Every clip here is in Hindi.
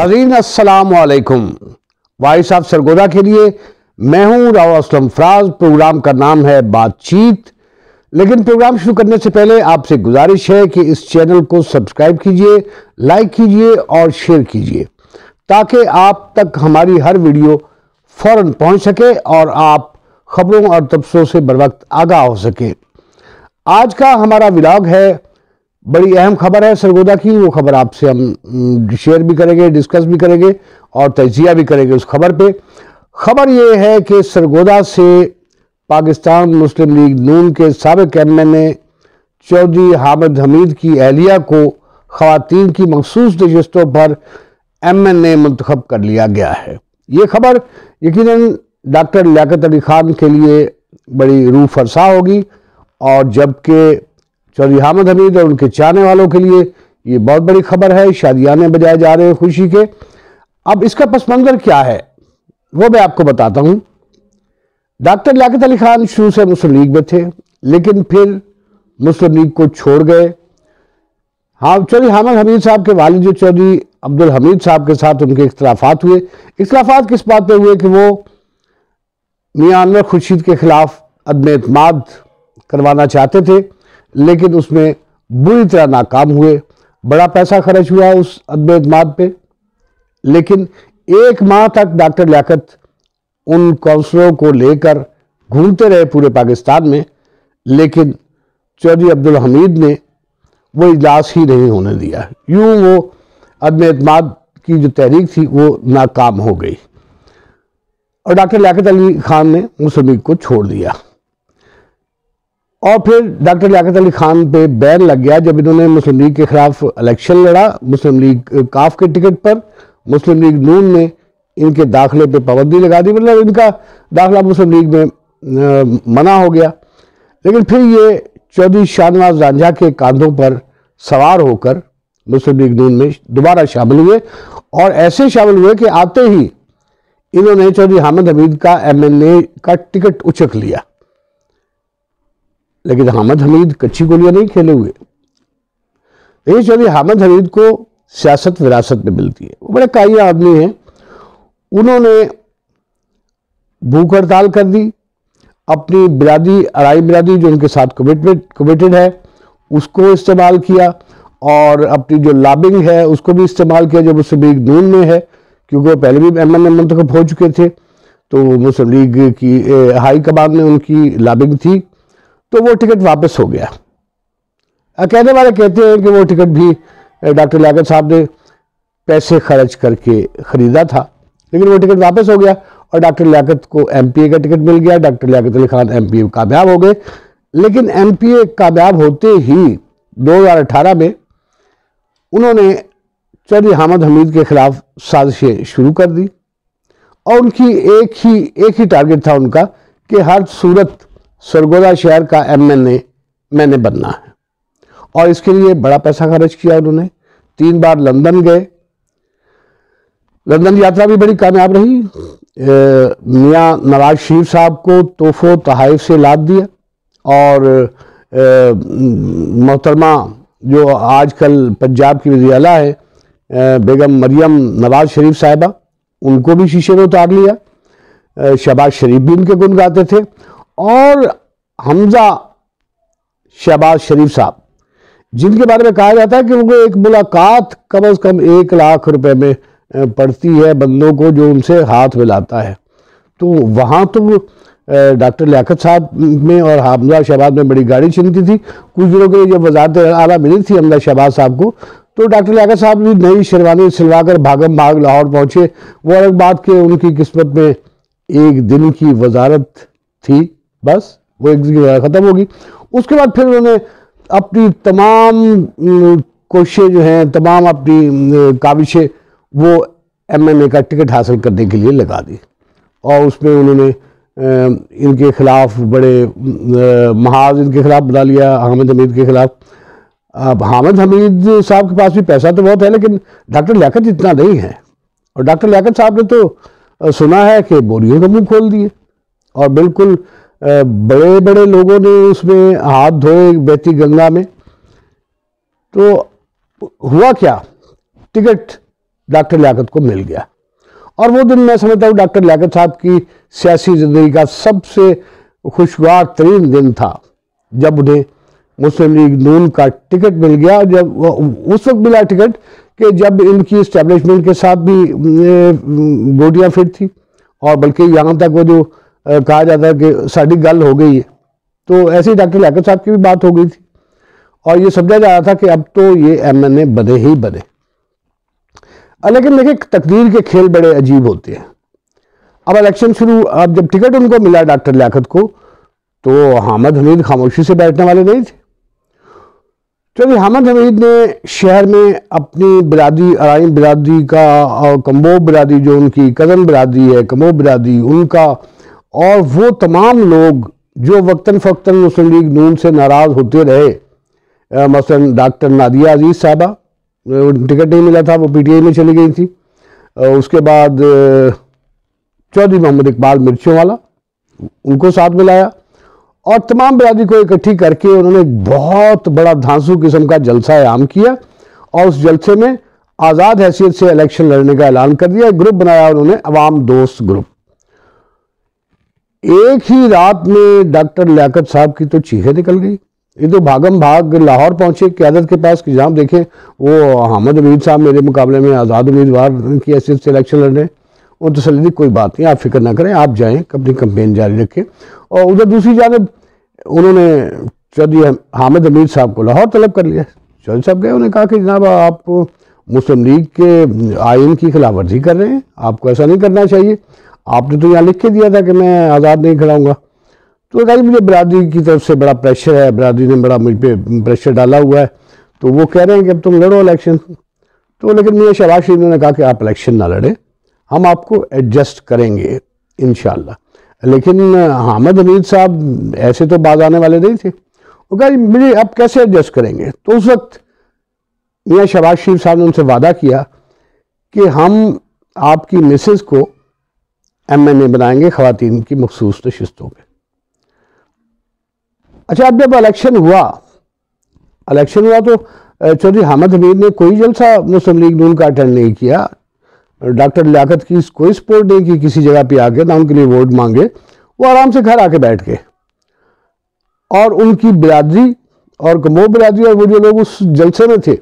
नाज़रीन अस्सलाम वालेकुम। वॉइस ऑफ सरगोदा के लिए मैं हूं राव असलम फराज। प्रोग्राम का नाम है बातचीत। लेकिन प्रोग्राम शुरू करने से पहले आपसे गुजारिश है कि इस चैनल को सब्सक्राइब कीजिए, लाइक कीजिए और शेयर कीजिए ताकि आप तक हमारी हर वीडियो फौरन पहुंच सके और आप खबरों और तबसरों से बर वक्त आगाह हो सके। आज का हमारा व्लॉग है, बड़ी अहम खबर है सरगोदा की। वो खबर आपसे हम शेयर भी करेंगे, डिस्कस भी करेंगे और तजिया भी करेंगे उस खबर पे। खबर ये है कि सरगोदा से पाकिस्तान मुस्लिम लीग नून के साबिक एमएनए चौधरी हामिद हमीद की अहलिया को खवातीन की मखसूस नशस्तों पर एमएनए मुंतखब कर लिया गया है। ये खबर यकीनन डॉक्टर लियाकत अली खान के लिए बड़ी रूह फरसा होगी और जबकि चौधरी हामिद हमीद और उनके चाहने वालों के लिए ये बहुत बड़ी खबर है। शादियाने बजाए जा रहे हैं खुशी के। अब इसका पस मंजर क्या है वो मैं आपको बताता हूँ। डॉक्टर लियाकत अली खान शुरू से मुस्लिम लीग में थे, लेकिन फिर मुस्लिम लीग को छोड़ गए। हाँ, चौधरी हामिद हमीद साहब के वालिद जो चौधरी अब्दुल हमीद साहब के साथ उनके इख्तलाफात हुए। इख्तलाफात किस बात पे हुए कि वो मियां अनवर खुर्शीद के खिलाफ अदम एतमाद करवाना चाहते थे, लेकिन उसमें बुरी तरह नाकाम हुए। बड़ा पैसा खर्च हुआ उस अदम एतमाद पे, लेकिन एक माह तक डॉक्टर लियाकत उन काउंसलरों को लेकर घूमते रहे पूरे पाकिस्तान में, लेकिन चौधरी अब्दुल हमीद ने वो इजलास ही नहीं होने दिया। यूं वो अदम एतमाद की जो तहरीक थी वो नाकाम हो गई और डॉक्टर लियाकत अली खान ने मुस्लिम लीग को छोड़ दिया। और फिर डॉक्टर लियाकत अली खान पे बैन लग गया जब इन्होंने मुस्लिम लीग के खिलाफ इलेक्शन लड़ा। मुस्लिम लीग काफ के टिकट पर मुस्लिम लीग नून ने इनके दाखिले पे पाबंदी लगा दी, मतलब इनका दाखिला मुस्लिम लीग में मना हो गया। लेकिन फिर ये चौधरी शाहनवाज रांझा के कांधों पर सवार होकर मुस्लिम लीग नून में दोबारा शामिल हुए और ऐसे शामिल हुए कि आते ही इन्होंने चौधरी हामिद हमीद का एमएनए का टिकट उचक लिया। लेकिन हामिद हमीद कच्ची गोलियां नहीं खेले हुए। ये चौधरी हामिद हमीद को सियासत विरासत में मिलती है। वो बड़े काया आदमी हैं। उन्होंने भूख हड़ताल कर दी, अपनी बिरादरी अराई बिरादरी जो उनके साथ कमिटेड है उसको इस्तेमाल किया और अपनी जो लॉबिंग है उसको भी इस्तेमाल किया जो मुस्लिम लीग नून में है, क्योंकि वो पहले भी एमएनए मुंतखब हो चुके थे। तो मुस्लिम लीग की हाई कमान में उनकी लॉबिंग थी, तो वो टिकट वापस हो गया। कहने वाले कहते हैं कि वो टिकट भी डॉक्टर लियाकत साहब ने पैसे खर्च करके खरीदा था, लेकिन वो टिकट वापस हो गया और डॉक्टर लियाकत को एमपीए का टिकट मिल गया। डॉक्टर लियाकत अली खान एमपीए कामयाब हो गए। लेकिन एमपीए कामयाब होते ही 2018 में उन्होंने चौधरी हामिद हमीद के खिलाफ साजिशें शुरू कर दी और उनकी एक ही टारगेट था उनका कि हर सूरत सरगोदा शहर का एमएनए मैंने बनना है। और इसके लिए बड़ा पैसा खर्च किया उन्होंने। 3 बार लंदन गए। लंदन यात्रा भी बड़ी कामयाब रही। मियां नवाज शरीफ साहब को तोहफो तहाइफ से लाद दिया और मोहतरमा जो आजकल पंजाब की वज़ीर आला है बेगम मरियम नवाज शरीफ साहिबा, उनको भी शीशे में उतार लिया। शहबाज शरीफ भी उनके गुण गाते थे और हमजा शहबाज शरीफ साहब, जिनके बारे में कहा जाता है कि उनको एक मुलाकात कम अज़ कम 1 लाख रुपए में पड़ती है बंदों को जो उनसे हाथ मिलाता है। तो वहाँ तो डॉक्टर लियाकत साहब में और हमजा शहबाज में बड़ी गाड़ी छिनती थी। कुछ दिनों के लिए जब वज़ारत आला मिली थी हमजा शहबाज साहब को, तो डॉक्टर लियाकत साहब भी नई शेरवानी सिलवाकर भागम भाग लाहौर पहुँचे। वो अलग बात कि उनकी किस्मत में 1 दिन की वजारत थी, बस वो 1 दिन की ख़त्म होगी। उसके बाद फिर उन्होंने अपनी तमाम कोशिशें जो हैं, तमाम अपनी काविशें वो एमएनए का टिकट हासिल करने के लिए लगा दी और उसमें उन्होंने इनके खिलाफ बड़े महाज इनके खिलाफ बना लिया, हामिद हमीद के खिलाफ। अब हामिद हमीद साहब के पास भी पैसा तो बहुत है, लेकिन डॉक्टर लियाकत इतना नहीं है। और डॉक्टर लियाकत साहब ने तो सुना है कि बोरियों का मुंह खोल दिए और बिल्कुल बड़े बड़े लोगों ने उसमें हाथ धोए बहती गंगा में। तो हुआ क्या, टिकट डॉक्टर लियाकत को मिल गया। और वो दिन मैं समझता हूँ डॉक्टर लियाकत साहब की सियासी ज़िंदगी का सबसे खुशगवार तरीन दिन था, जब उन्हें मुस्लिम लीग नून का टिकट मिल गया। जब उस वक्त मिला टिकट कि जब इनकी इस्टेब्लिशमेंट के साथ भी गोटियाँ फिट थी, और बल्कि यहाँ तक वो जो कहा जाता है कि साड़ी गल हो गई है, तो ऐसे ही डॉक्टर लियाकत साहब की भी बात हो गई थी, और ये समझा जा रहा था कि अब तो ये MNA बने ही बने। लेकिन देखिए, तकदीर के खेल बड़े अजीब होते हैं। अब इलेक्शन शुरू, अब जब टिकट उनको मिला डॉक्टर लियाकत को, तो हामिद हमीद खामोशी से बैठने वाले नहीं थे। चलिए, हामिद हमीद ने शहर में अपनी बिरादरी, अराइन बिरादरी का, और कम्बोब बिरादरी जो उनकी कज़न बिरादरी है, कम्बोब बिरादरी उनका, और वो तमाम लोग जो वक्तन फ़क्तन मुस्लिम लीग नून से नाराज़ होते रहे, मसलन डॉक्टर नादिया अजीज़ साहबा, टिकट नहीं मिला था, वो PTI में चली गई थी। उसके बाद चौधरी मोहम्मद इकबाल मिर्चों वाला, उनको साथ मिलाया, और तमाम बिरादरी को इकट्ठी करके उन्होंने एक बहुत बड़ा धांसू किस्म का जलसा आयाम किया, और उस जलसे में आज़ाद हैसियत से इलेक्शन लड़ने का ऐलान कर दिया। एक ग्रुप बनाया उन्होंने, अवाम दोस्त ग्रुप। एक ही रात में डॉक्टर लियाकत साहब की तो चीखें निकल गई। ये तो भागम भाग लाहौर पहुंचे क़यादत के पास कि जहाँ देखें वो हामिद हमीद साहब मेरे मुकाबले में आज़ाद उम्मीदवार की हैसियत से इलेक्शन लड़ रहे हैं। वो तसल्ली दी, कोई बात नहीं, आप फिक्र ना करें, आप जाएं, अपनी कंपेन जारी रखें। और उधर दूसरी जानिब उन्होंने चौधरी हामिद हमीद साहब को लाहौर तलब कर लिया। चौधरी साहब गए, उन्होंने कहा कि जनाब आप मुस्लिम लीग के आइन की खिलाफ वर्जी कर रहे हैं, आपको ऐसा नहीं करना चाहिए, आपने तो यहाँ लिख के दिया था कि मैं आज़ाद नहीं खड़ाऊँगा। तो कहा मुझे बिरादरी की तरफ से बड़ा प्रेशर है, बिरादरी ने बड़ा मुझ पर प्रेशर डाला हुआ है, तो वो कह रहे हैं कि अब तुम लड़ो इलेक्शन। तो लेकिन मियां शहबाज शरीफ ने कहा कि आप इलेक्शन ना लड़े, हम आपको एडजस्ट करेंगे इंशाल्लाह। लेकिन हामिद हमीद साहब ऐसे तो बाज आने वाले नहीं थे। वो कहा मुझे अब कैसे एडजस्ट करेंगे। तो उस वक्त मियां शहबाज शरीफ साहब ने उनसे वादा किया कि हम आपकी मिसेस को MNA बनाएंगे ख़वातीन की मखसूस नशिस्तों पे। अच्छा, अब जब इलेक्शन हुआ तो चौधरी हामिद हमीद ने कोई जलसा मुस्लिम लीग नून का अटेंड नहीं किया, डॉक्टर लियाकत की कोई सपोर्ट नहीं की किसी जगह पे आके, ना उनके लिए वोट मांगे, वो आराम से घर आके बैठ गए। और उनकी बिरादरी और कम्बोब बिरादरी और वो जो लोग उस जलसे में थे,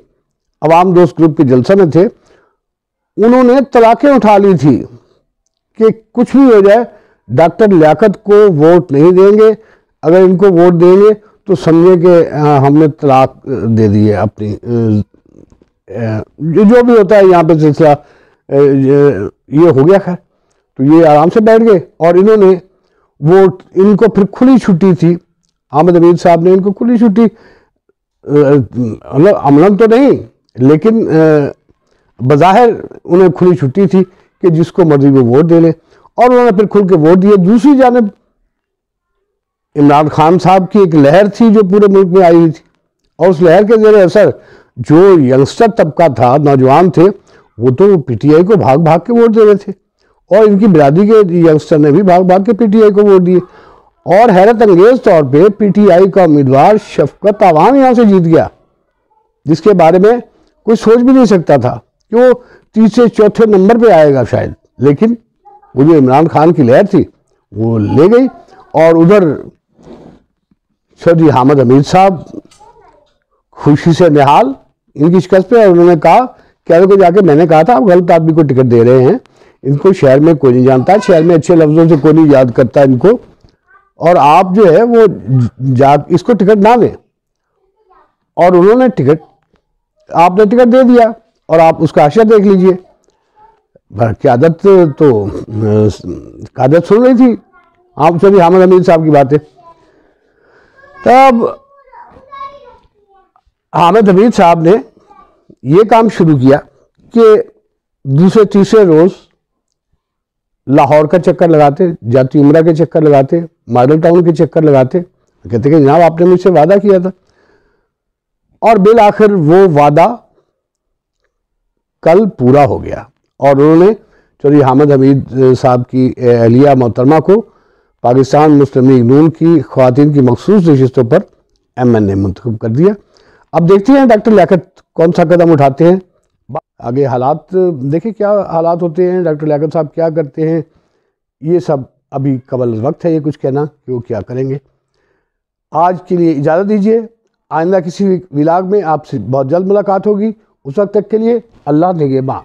अवाम दोस्त ग्रुप के जलसे में थे, उन्होंने तलाक़ें उठा ली थी कि कुछ भी हो जाए डॉक्टर लियाकत को वोट नहीं देंगे, अगर इनको वोट देंगे तो समझे कि हमने तलाक दे दी है अपनी, जो भी होता है यहाँ पे सिलसिला ये हो गया। खैर, तो ये आराम से बैठ गए, और इन्होंने वोट, इनको फिर खुली छुट्टी थी, हामिद हमीद साहब ने इनको खुली छुट्टी, मतलब अमलन तो नहीं, लेकिन बज़ाहिर उन्हें खुली छुट्टी थी कि जिसको मर्जी वो वोट दे ले, और उन्होंने फिर खुल के वोट दिए। दूसरी जानिब इमरान खान साहब की एक लहर थी जो पूरे मुल्क में आई हुई थी, और उस लहर के ज़रिए असर जो यंगस्टर तबका था, नौजवान थे, वो तो PTI को भाग भाग के वोट दे रहे थे, और इनकी बिरादरी के यंगस्टर ने भी भाग भाग के PTI को वोट दिए। और हैरत अंगेज तौर पे PTI का उम्मीदवार शफकत आवाम यहाँ से जीत गया, जिसके बारे में कोई सोच भी नहीं सकता था कि वो तीसरे चौथे नंबर पे आएगा शायद, लेकिन वो जो इमरान खान की लहर थी वो ले गई। और उधर चौधरी हामिद हमीद साहब खुशी से निहाल इनकी शिकस्त पे, और उन्होंने कहा क्या को जाके, मैंने कहा था आप गलत आदमी को टिकट दे रहे हैं, इनको शहर में कोई नहीं जानता, शहर में अच्छे लफ्ज़ों से कोई नहीं याद करता इनको, और आप जो है वो इसको टिकट ना दें। और उन्होंने आपने टिकट दे दिया, और आप उसका आशा देख लीजिए। क़यादत तो क़यादत सुन रही थी आप चौधरी हामिद हमीद साहब की बातें। तब हामिद हमीद साहब ने ये काम शुरू किया कि दूसरे तीसरे रोज़ लाहौर का चक्कर लगाते, जाती उमरा के चक्कर लगाते, मॉडल टाउन के चक्कर लगाते, कहते कि जनाब आपने मुझसे वादा किया था। और बिल आखिर वो वादा कल पूरा हो गया, और उन्होंने चौधरी हामिद हमीद साहब की अहलिया मोहतरमा को पाकिस्तान मुस्लिम लीग नून की ख़वातीन की मखसूस नशिस्तों पर MNA मुंतखब कर दिया। अब देखते हैं डॉक्टर लियाकत कौन सा कदम उठाते हैं, आगे हालात देखिए क्या हालात होते हैं, डॉक्टर लियाकत साहब क्या करते हैं, ये सब अभी कबल वक्त है ये कुछ कहना कि वो क्या करेंगे। आज के लिए इजाज़त दीजिए, आइंदा किसी व्लॉग में आपसे बहुत जल्द मुलाकात होगी। उस वक्त तक के लिए अल्लाह निगहबान।